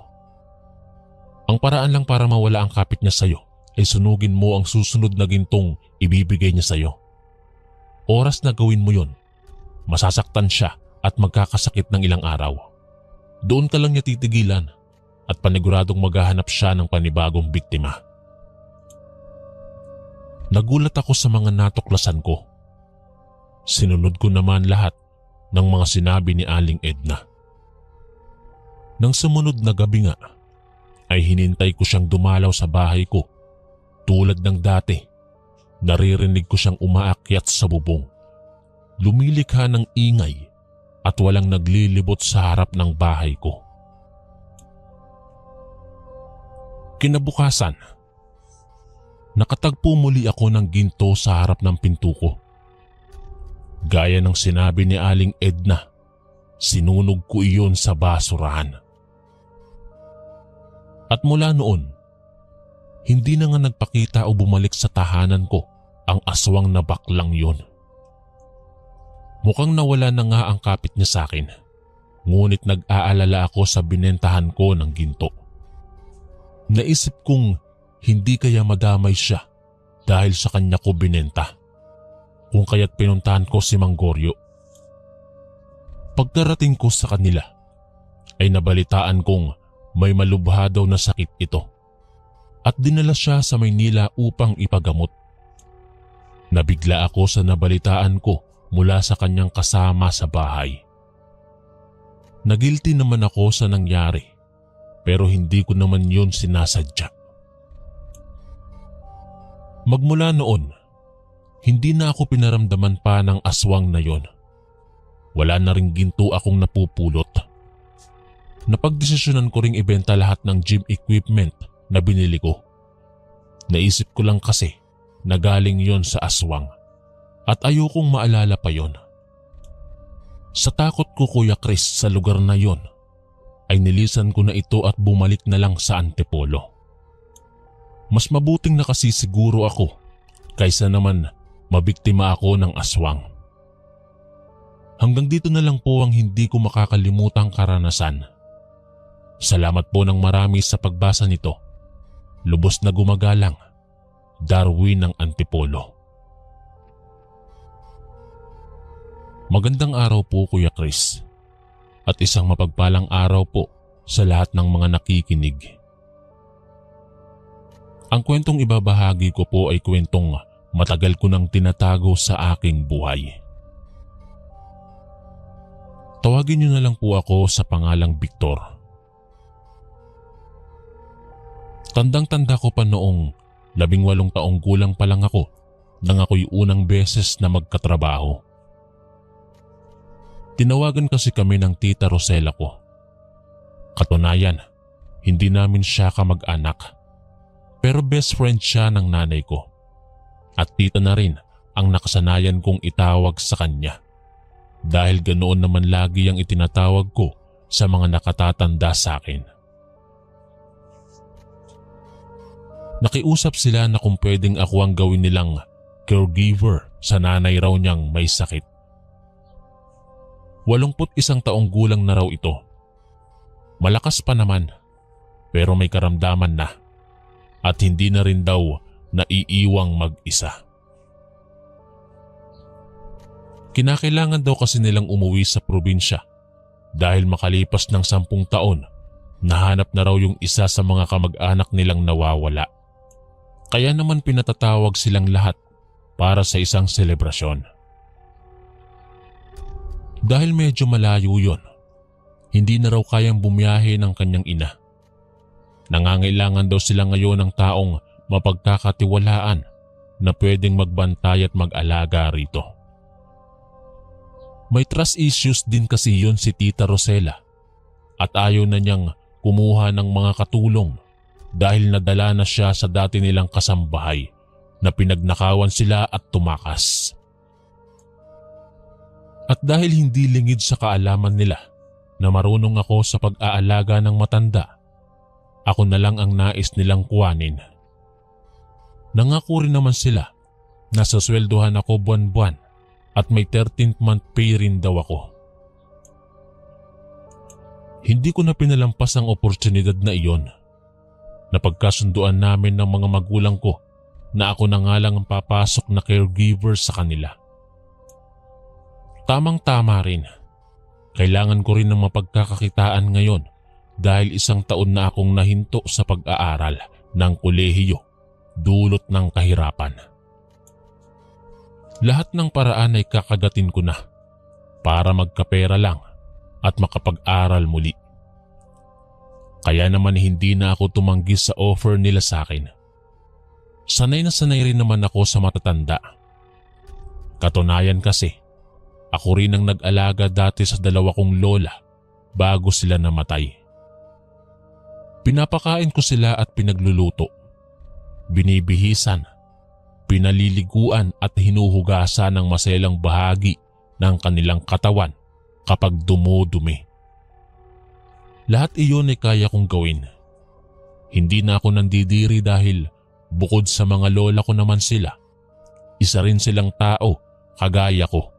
S1: Ang paraan lang para mawala ang kapit niya sa'yo ay sunugin mo ang susunod na gintong ibibigay niya sa'yo. Oras na gawin mo yon, masasaktan siya at magkakasakit ng ilang araw. Doon ka lang niya titigilan at paniguradong maghahanap siya ng panibagong biktima. Nagulat ako sa mga natuklasan ko. Sinunod ko naman lahat ng mga sinabi ni Aling Edna. Nang sumunod na gabi nga, ay hinintay ko siyang dumalaw sa bahay ko. Tulad ng dati, naririnig ko siyang umaakyat sa bubong. Lumilikha ng ingay at walang naglilibot sa harap ng bahay ko. Kinabukasan, nakatagpo muli ako ng ginto sa harap ng pinto ko. Gaya ng sinabi ni Aling Edna, sinunog ko iyon sa basurahan. At mula noon, hindi na nga nagpakita o bumalik sa tahanan ko ang aswang na baklang yon. Mukhang nawala na nga ang kapit niya sa akin, ngunit nag-aalala ako sa binentahan ko ng ginto. Naisip kong hindi kaya madamay siya dahil sa kanya ko binenta, kung kaya't pinuntahan ko si Mang Goryo. Pagdarating ko sa kanila, ay nabalitaan kong may malubha daw na sakit ito at dinala siya sa Maynila upang ipagamot. Nabigla ako sa nabalitaan ko mula sa kanyang kasama sa bahay. Nagilty naman ako sa nangyari, pero hindi ko naman yun sinasadya. Magmula noon, hindi na ako pinaramdaman pa ng aswang na yon. Wala na ring ginto akong napupulot. Napagdesisyonan ko ring ibenta lahat ng gym equipment na binili ko. Naisip ko lang kasi na galing yon sa aswang at ayokong maalala pa yon. Sa takot ko, Kuya Chris, sa lugar na yon, ay nilisan ko na ito at bumalik na lang sa Antipolo. Mas mabuting nakasisiguro ako kaysa naman mabiktima ako ng aswang. Hanggang dito na lang po ang hindi ko makakalimutang karanasan. Salamat po ng marami sa pagbasa nito. Lubos na gumagalang, Darwin ng Antipolo. Magandang araw po, Kuya Chris, at isang mapagpalang araw po sa lahat ng mga nakikinig. Ang kwentong ibabahagi ko po ay kwentong matagal ko nang tinatago sa aking buhay. Tawagin niyo na lang po ako sa pangalang Victor. Tandang-tanda ko pa noong 18 taong gulang pa lang ako nang ako'y unang beses na magkatrabaho. Tinawagan kasi kami ng Tita Rosela ko. Katunayan, hindi namin siya kamag-anak, pero best friend siya ng nanay ko. At tita na rin ang nakasanayan kong itawag sa kanya, dahil ganoon naman lagi ang itinatawag ko sa mga nakatatanda sa akin. Nakiusap sila na kung pwedeng ako ang gawin nilang caregiver sa nanay raw niyang may sakit. 81 taong gulang na raw ito. Malakas pa naman, pero may karamdaman na at hindi na rin daw naiiwang mag-isa. Kinakailangan daw kasi nilang umuwi sa probinsya dahil makalipas ng 10 taon, nahanap na raw yung isa sa mga kamag-anak nilang nawawala. Kaya naman pinatatawag silang lahat para sa isang selebrasyon. Dahil medyo malayo yon, hindi na raw kayang bumiyahe ng kanyang ina. Nangangailangan daw sila ngayon ng taong mapagkakatiwalaan na pwedeng magbantay at mag-alaga rito. May trust issues din kasi yun si Tita Rosela at ayaw na niyang kumuha ng mga katulong dahil nadala na siya sa dati nilang kasambahay na pinagnakawan sila at tumakas. At dahil hindi lingid sa kaalaman nila na marunong ako sa pag-aalaga ng matanda, ako na lang ang nais nilang kuwanin. Nangako rin naman sila na sasweldohan ako buwan-buwan at may 13th month pay rin daw ako. Hindi ko na pinalampas ang oportunidad na iyon. Napagkasunduan namin ng mga magulang ko na ako na nga lang ang papasok na caregiver sa kanila. Tamang-tama rin. Kailangan ko rin ng mapagkakakitaan ngayon dahil 1 taon na akong nahinto sa pag-aaral ng kolehiyo dulot ng kahirapan. Lahat ng paraan ay kakagatin ko na para magkapera lang at makapag-aral muli. Kaya naman hindi na ako tumanggi sa offer nila sa akin. Sanay na sanay rin naman ako sa matatanda. Katunayan kasi, ako rin ang nag-alaga dati sa 2 kong lola bago sila namatay. Pinapakain ko sila at pinagluluto. Binibihisan, pinaliliguan at hinuhugasan ng maselang bahagi ng kanilang katawan kapag dumudumi. Lahat iyon ay kaya kong gawin. Hindi na ako nandidiri dahil bukod sa mga lola ko naman sila, isa rin silang tao kagaya ko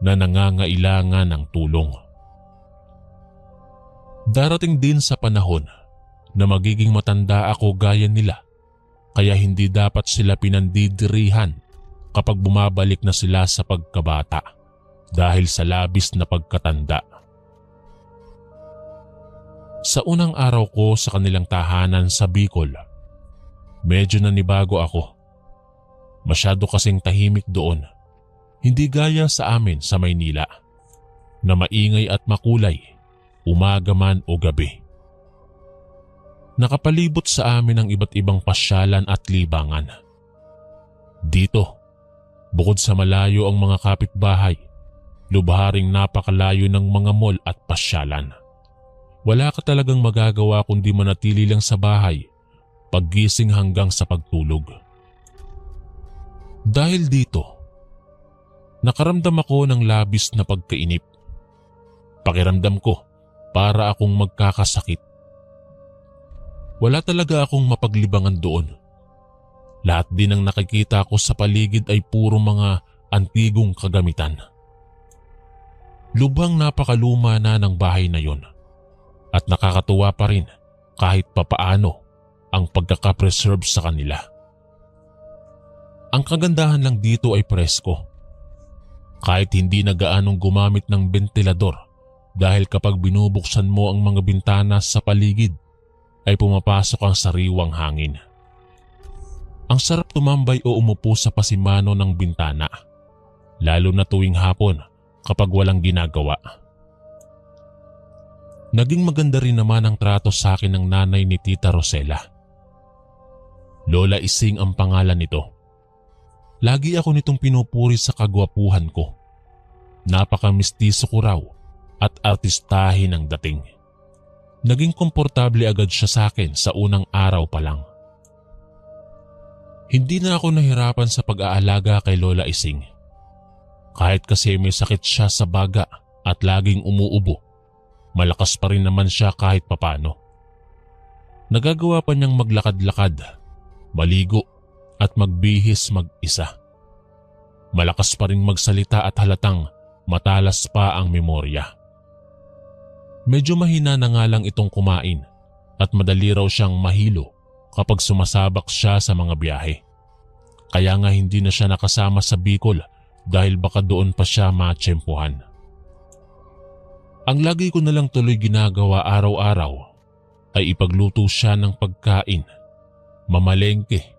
S1: na nangangailangan ng tulong. Darating din sa panahon na magiging matanda ako gaya nila, kaya hindi dapat sila pinandidirihan kapag bumabalik na sila sa pagkabata dahil sa labis na pagkatanda. Sa unang araw ko sa kanilang tahanan sa Bicol, medyo nanibago ako. Masyado kasing tahimik doon. Hindi gaya sa amin sa Maynila na maingay at makulay, umaga man o gabi. Nakapalibot sa amin ang iba't ibang pasyalan at libangan. Dito, bukod sa malayo ang mga kapitbahay, lubharing napakalayo ng mga mall at pasyalan. Wala ka talagang magagawa kundi manatili lang sa bahay, paggising hanggang sa pagtulog. Dahil dito, nakaramdam ako ng labis na pagkainip. Pakiramdam ko para akong magkakasakit. Wala talaga akong mapaglibangan doon. Lahat din ng nakikita ko sa paligid ay puro mga antigong kagamitan. Lubhang napakaluma na ng bahay na yon. At nakakatuwa pa rin kahit papaano ang pagkakapreserve sa kanila. Ang kagandahan lang dito ay presko. Kahit hindi na gaanong gumamit ng bentilador dahil kapag binubuksan mo ang mga bintana sa paligid ay pumapasok ang sariwang hangin. Ang sarap tumambay o umupo sa pasimano ng bintana, lalo na tuwing hapon kapag walang ginagawa. Naging maganda rin naman ang trato sa akin ng nanay ni Tita Rosela. Lola Ising ang pangalan nito. Lagi ako nitong pinupuri sa kagwapuhan ko. Napaka-mistiso ko raw at artistahin ang dating. Naging komportable agad siya sa akin sa unang araw pa lang. Hindi na ako nahirapan sa pag-aalaga kay Lola Ising. Kahit kasi may sakit siya sa baga at laging umuubo, malakas pa rin naman siya kahit papano. Nagagawa pa niyang maglakad-lakad, maligo at magbihis mag-isa. Malakas pa rin magsalita at halatang matalas pa ang memorya. Medyo mahina na nga lang itong kumain at madali raw siyang mahilo kapag sumasabak siya sa mga biyahe. Kaya nga hindi na siya nakasama sa Bicol dahil baka doon pa siya matsyempohan. Ang lagi ko na lang tuloy ginagawa araw-araw ay ipagluto siya ng pagkain, mamalengke,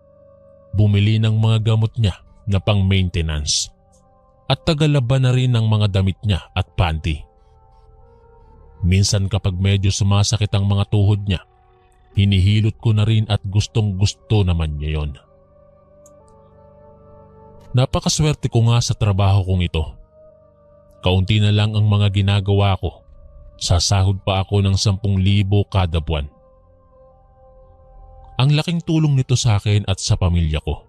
S1: bumili ng mga gamot niya na pang-maintenance at tagalaba na rin ng mga damit niya at panty. Minsan kapag medyo sumasakit ang mga tuhod niya, hinihilot ko na rin at gustong gusto naman niya yon. Napakaswerte ko nga sa trabaho kong ito. Kaunti na lang ang mga ginagawa ko. Sasahod pa ako ng 10,000 kada buwan. Ang laking tulong nito sa akin at sa pamilya ko.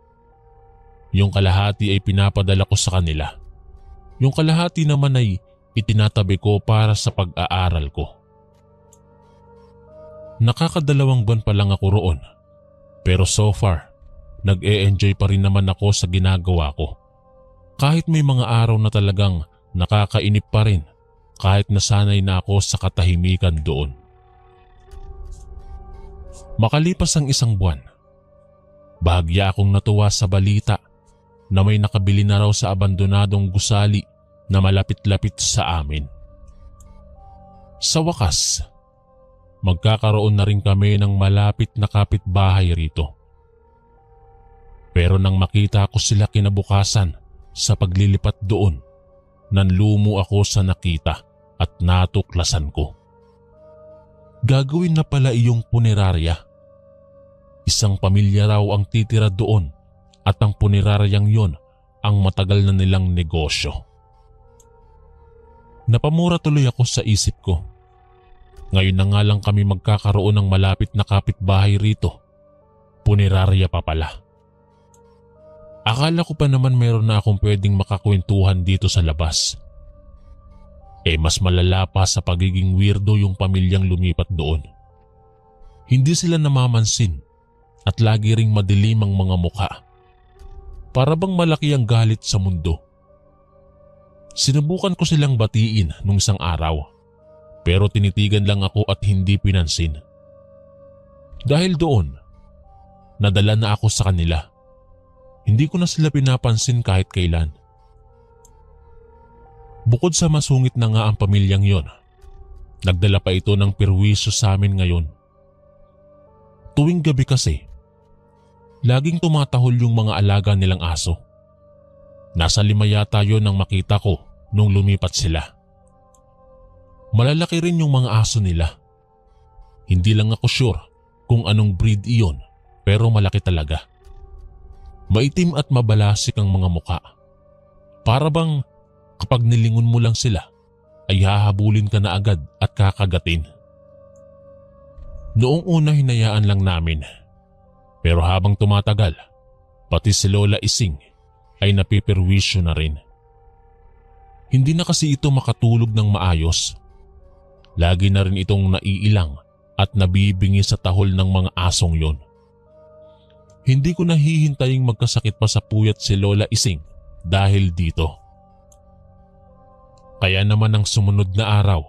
S1: Yung kalahati ay pinapadala ko sa kanila. Yung kalahati naman ay itinatabi ko para sa pag-aaral ko. Nakakadalawang buwan pa lang ako roon. Pero so far, nag-e-enjoy pa rin naman ako sa ginagawa ko. Kahit may mga araw na talagang nakakainip pa rin kahit nasanay na ako sa katahimikan doon. Makalipas ang 1 buwan, bahagya akong natuwa sa balita na may nakabili na raw sa abandonadong gusali na malapit-lapit sa amin. Sa wakas, magkakaroon na rin kami ng malapit na kapitbahay rito. Pero nang makita ko sila kinabukasan sa paglilipat doon, nanlumo ako sa nakita at natuklasan ko. Gagawin na pala iyong punerarya. Isang pamilya raw ang titira doon at ang puneraryang yon ang matagal na nilang negosyo. Napamura tuloy ako sa isip ko. Ngayon na nga lang kami magkakaroon ng malapit na kapitbahay rito. Punerarya pa pala. Akala ko pa naman meron na akong pwedeng makakwentuhan dito sa labas. Mas malala pa sa pagiging weirdo yung pamilyang lumipat doon. Hindi sila namamansin at lagi ring madilim ang mga mukha. Para bang malaki ang galit sa mundo. Sinubukan ko silang batiin nung isang araw, pero tinitigan lang ako at hindi pinansin. Dahil doon, nadala na ako sa kanila. Hindi ko na sila pinapansin kahit kailan. Bukod sa masungit na nga ang pamilyang yon, nagdala pa ito ng perwisyo sa amin ngayon. Tuwing gabi kasi, laging tumatahol yung mga alaga nilang aso. Nasa 5 yata yon nang makita ko nung lumipat sila. Malalaki rin yung mga aso nila. Hindi lang ako sure kung anong breed iyon, pero malaki talaga. Maitim at mabalasik ang mga muka. Para bang kapag nilingon mo lang sila, ay hahabulin ka na agad at kakagatin. Noong una hinayaan lang namin. Pero habang tumatagal, pati si Lola Ising ay napiperwisyo na rin. Hindi na kasi ito makatulog ng maayos. Lagi na rin itong naiilang at nabibingi sa tahol ng mga asong yon. Hindi ko nahihintaying magkasakit pa sa puyat si Lola Ising dahil dito. Kaya naman ang sumunod na araw,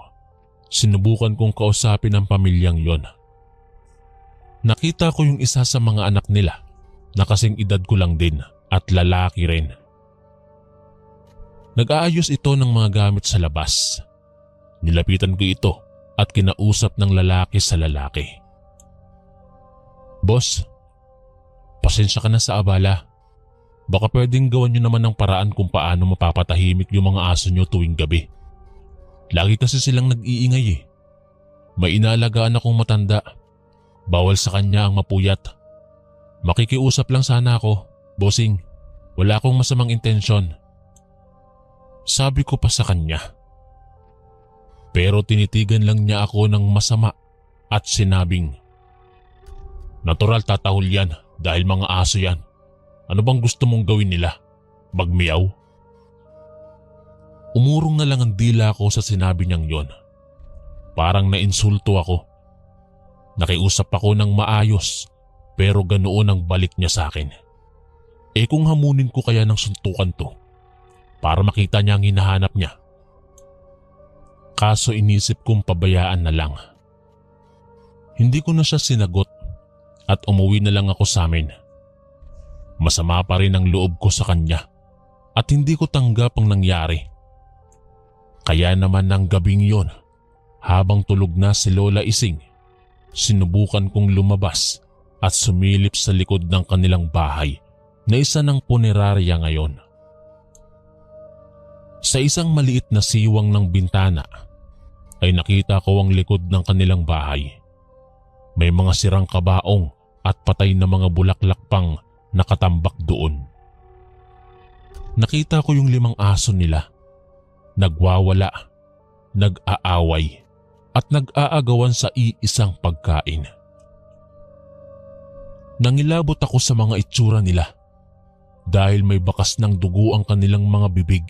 S1: sinubukan kong kausapin ang pamilyang yon. Nakita ko yung isa sa mga anak nila na kasing edad ko lang din at lalaki rin. Nag-aayos ito ng mga gamit sa labas. Nilapitan ko ito at kinausap ng lalaki sa lalaki. Boss, pasensya ka na sa abala. Baka pwedeng gawan nyo naman ng paraan kung paano mapapatahimik yung mga aso nyo tuwing gabi. Lagi kasi silang nag-iingay eh. May inaalagaan akong matanda. Bawal sa kanya ang mapuyat. Makikiusap lang sana ako, bossing. Wala akong masamang intensyon. Sabi ko pa sa kanya. Pero tinitigan lang niya ako ng masama at sinabing, natural tatahol yan dahil mga aso yan. Ano bang gusto mong gawin nila? Magmiyaw? Umurong na lang ang dila ko sa sinabi niyang yon. Parang nainsulto ako. Nakiusap ako ng maayos pero ganoon ang balik niya sa akin. Kung hamunin ko kaya ng suntukan to para makita niya ang hinahanap niya. Kaso inisip kong pabayaan na lang. Hindi ko na siya sinagot at umuwi na lang ako sa amin. Masama pa rin ang loob ko sa kanya at hindi ko tanggap ang nangyari. Kaya naman ng gabing yon, habang tulog na si Lola Ising, sinubukan kong lumabas at sumilip sa likod ng kanilang bahay na isa ng punerarya ngayon. Sa isang maliit na siwang ng bintana ay nakita ko ang likod ng kanilang bahay. May mga sirang kabaong at patay na mga bulaklak pang nakatambak doon. Nakita ko yung 5 aso nila. Nagwawala, nag-aaway at nag-aagawan sa iisang pagkain. Nangilabot ako sa mga itsura nila dahil may bakas ng dugo ang kanilang mga bibig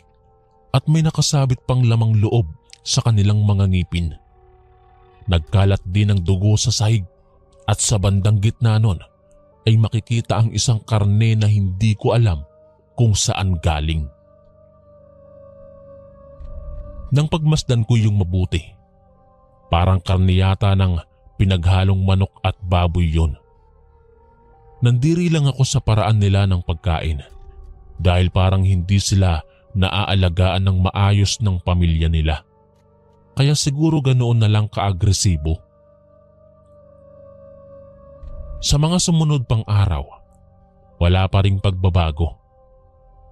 S1: at may nakasabit pang lamang loob sa kanilang mga ngipin. Nagkalat din ang dugo sa sahig at sa bandang gitna nun ay makikita ang isang karne na hindi ko alam kung saan galing. Nang pagmasdan ko yung mabuti, parang karne yata ng pinaghalong manok at baboy yun. Nandiri lang ako sa paraan nila ng pagkain dahil parang hindi sila naaalagaan ng maayos ng pamilya nila. Kaya siguro ganoon na lang kaagresibo. Sa mga sumunod pang araw, wala pa ring pagbabago.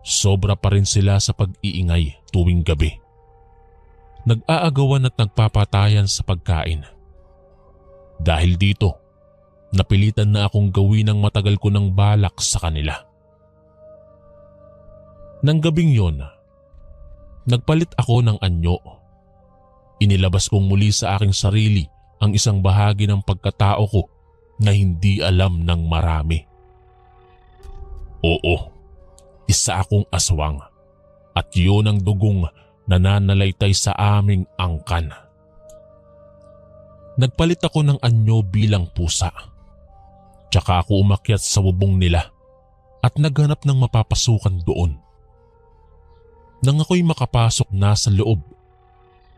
S1: Sobra pa rin sila sa pag-iingay tuwing gabi. Nag-aagawan at nagpapatayan sa pagkain. Dahil dito, napilitan na akong gawin ang matagal ko ng balak sa kanila. Nang gabing yon, nagpalit ako ng anyo. Inilabas kong muli sa aking sarili ang isang bahagi ng pagkatao ko na hindi alam ng marami. Oo, isa akong aswang at yun ang dugong nananalaytay sa aming angkan. Nagpalit ako ng anyo bilang pusa. Tsaka ako umakyat sa bubong nila at naghanap ng mapapasukan doon. Nang ako'y makapasok na sa loob,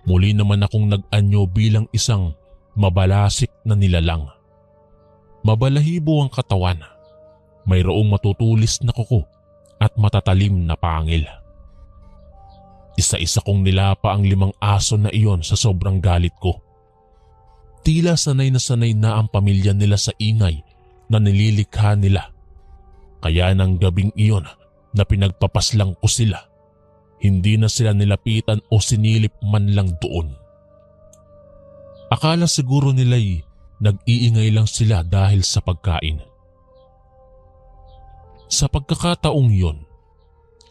S1: muli naman akong nag-anyo bilang isang mabalasik na nilalang. Mabalahibo ang katawan, mayroong matutulis na kuko at matatalim na pangil. Isa-isa kong nilapa ang 5 aso na iyon sa sobrang galit ko. Tila sanay na ang pamilya nila sa ingay na nililikha nila. Kaya nang gabing iyon na pinagpapaslang ko sila, hindi na sila nilapitan o sinilip man lang doon. Akala siguro nila'y nag-iingay lang sila dahil sa pagkain. Sa pagkakataong yon,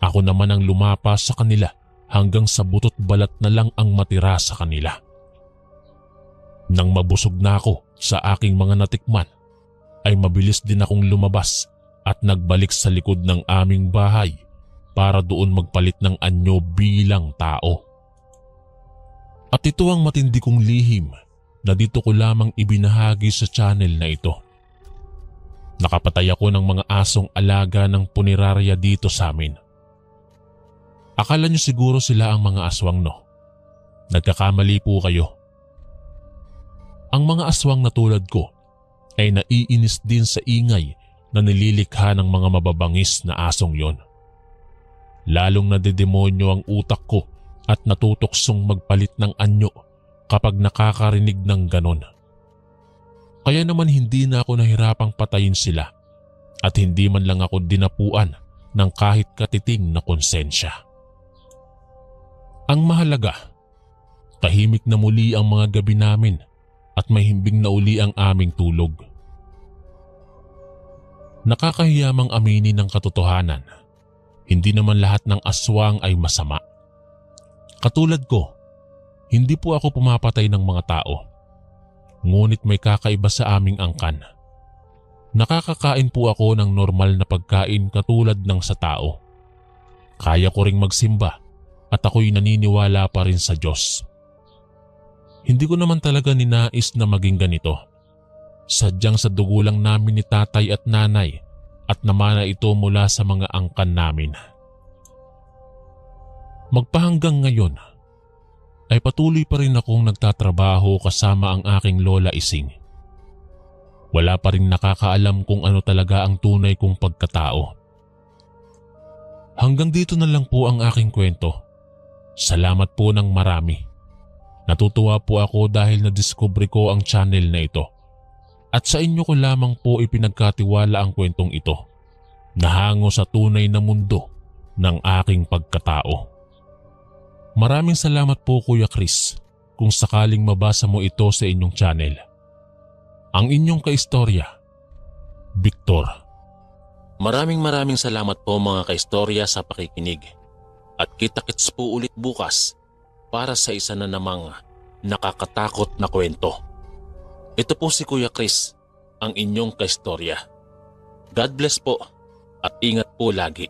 S1: ako naman ang lumapa sa kanila hanggang sa butot balat na lang ang matira sa kanila. Nang mabusog na ako sa aking mga natikman, ay mabilis din akong lumabas at nagbalik sa likod ng aming bahay para doon magpalit ng anyo bilang tao. At ito ang matindi kong lihim na dito ko lamang ibinahagi sa channel na ito. Nakapatay ako ng mga asong alaga ng punerarya dito sa amin. Akala nyo siguro sila ang mga aswang, no? Nagkakamali po kayo. Ang mga aswang na tulad ko ay naiinis din sa ingay na nililikha ng mga mababangis na asong yon. Lalong nadedemonyo ang utak ko at natutuksong magpalit ng anyo kapag nakakarinig ng ganon. Kaya naman hindi na ako nahirapang patayin sila at hindi man lang ako dinapuan ng kahit katiting na konsensya. Ang mahalaga, tahimik na muli ang mga gabi namin at may himbing na uli ang aming tulog. Nakakahiyamang aminin ng katotohanan. Hindi naman lahat ng aswang ay masama. Katulad ko, hindi po ako pumapatay ng mga tao. Ngunit may kakaiba sa aming angkan. Nakakakain po ako ng normal na pagkain katulad ng sa tao. Kaya ko ring magsimba at ako'y naniniwala pa rin sa Diyos. Hindi ko naman talaga ninais na maging ganito. Sadyang sa dugo lang namin ni tatay at nanay at namana ito mula sa mga angkan namin. Magpahanggang ngayon ay patuloy pa rin akong nagtatrabaho kasama ang aking lola Ising. Wala pa rin nakakaalam kung ano talaga ang tunay kong pagkatao. Hanggang dito na lang po ang aking kwento. Salamat po ng marami. Natutuwa po ako dahil nadiskubre ko ang channel na ito. At sa inyo ko lamang po ipinagkatiwala ang kwentong ito. nahango sa tunay na mundo ng aking pagkatao. Maraming salamat po Kuya Chris kung sakaling mabasa mo ito sa inyong channel. Ang inyong kaistorya, Victor. Maraming salamat po mga kaistorya sa pakikinig. At kita-kits po ulit bukas para sa isa na namang nakakatakot na kwento. Ito po si Kuya Chris, ang inyong kaistorya. God bless po at ingat po lagi.